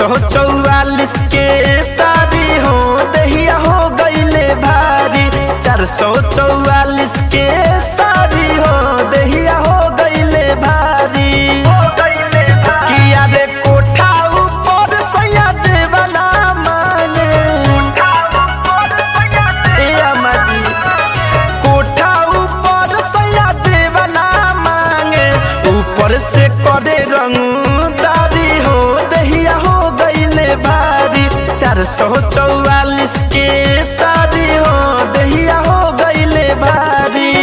444 के साड़ी हो दहिया हो गईले भारी। 444 के साड़ी हो दहिया हो गईले भारी। किया रे कोठा ऊपर सैया जेवना मांगे ए अम्मा जी। कोठा ऊपर सैया जेवना मांगे ऊपर से करे रंगदारी हो दहिया हो गईले भारी। 444 के साड़ी हो दहिया हो गईले भारी।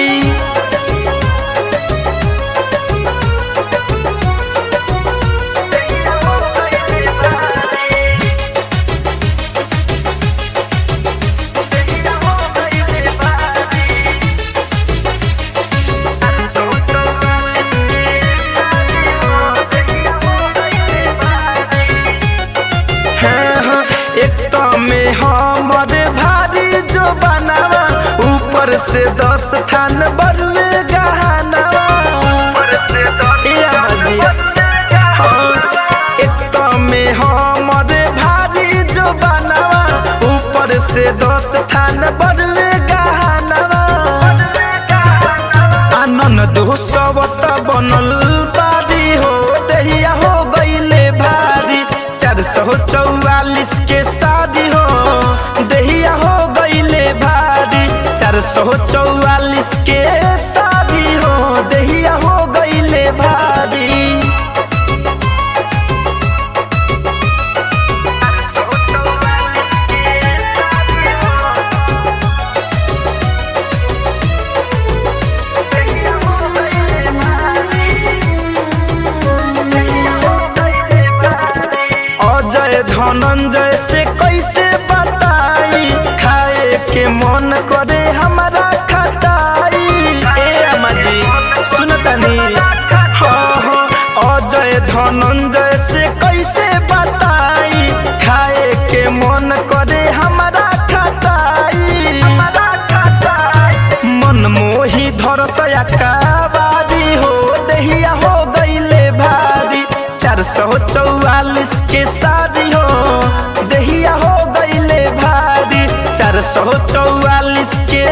में हमर भारी जो बनावा ऊपर से 10 थान बरुए गहनावा। एक में हमर भारी जो बनावा ऊपर से 10 थान बरुए गहनावा। आनंद दो सवत बनल बारी हो दहिया हो गईले भारी। 444 के साड़ी हो दहिया हो गईले भारी। 444 के साड़ी हो दहिया हो गईले भारी। अजय धनंजय से कैसे बताई खाए के मन करे हमारा खटाई। ए अम्मा जी सुनतनी हाँ अजय धनंजय से कैसे बताई खाए के मन करे हमारा खटाई। मन मोही धरसया काबारी हो दहिया हो गईले भारी। 444 के साड़ी हो दहिया हो गईले भारी। 444 के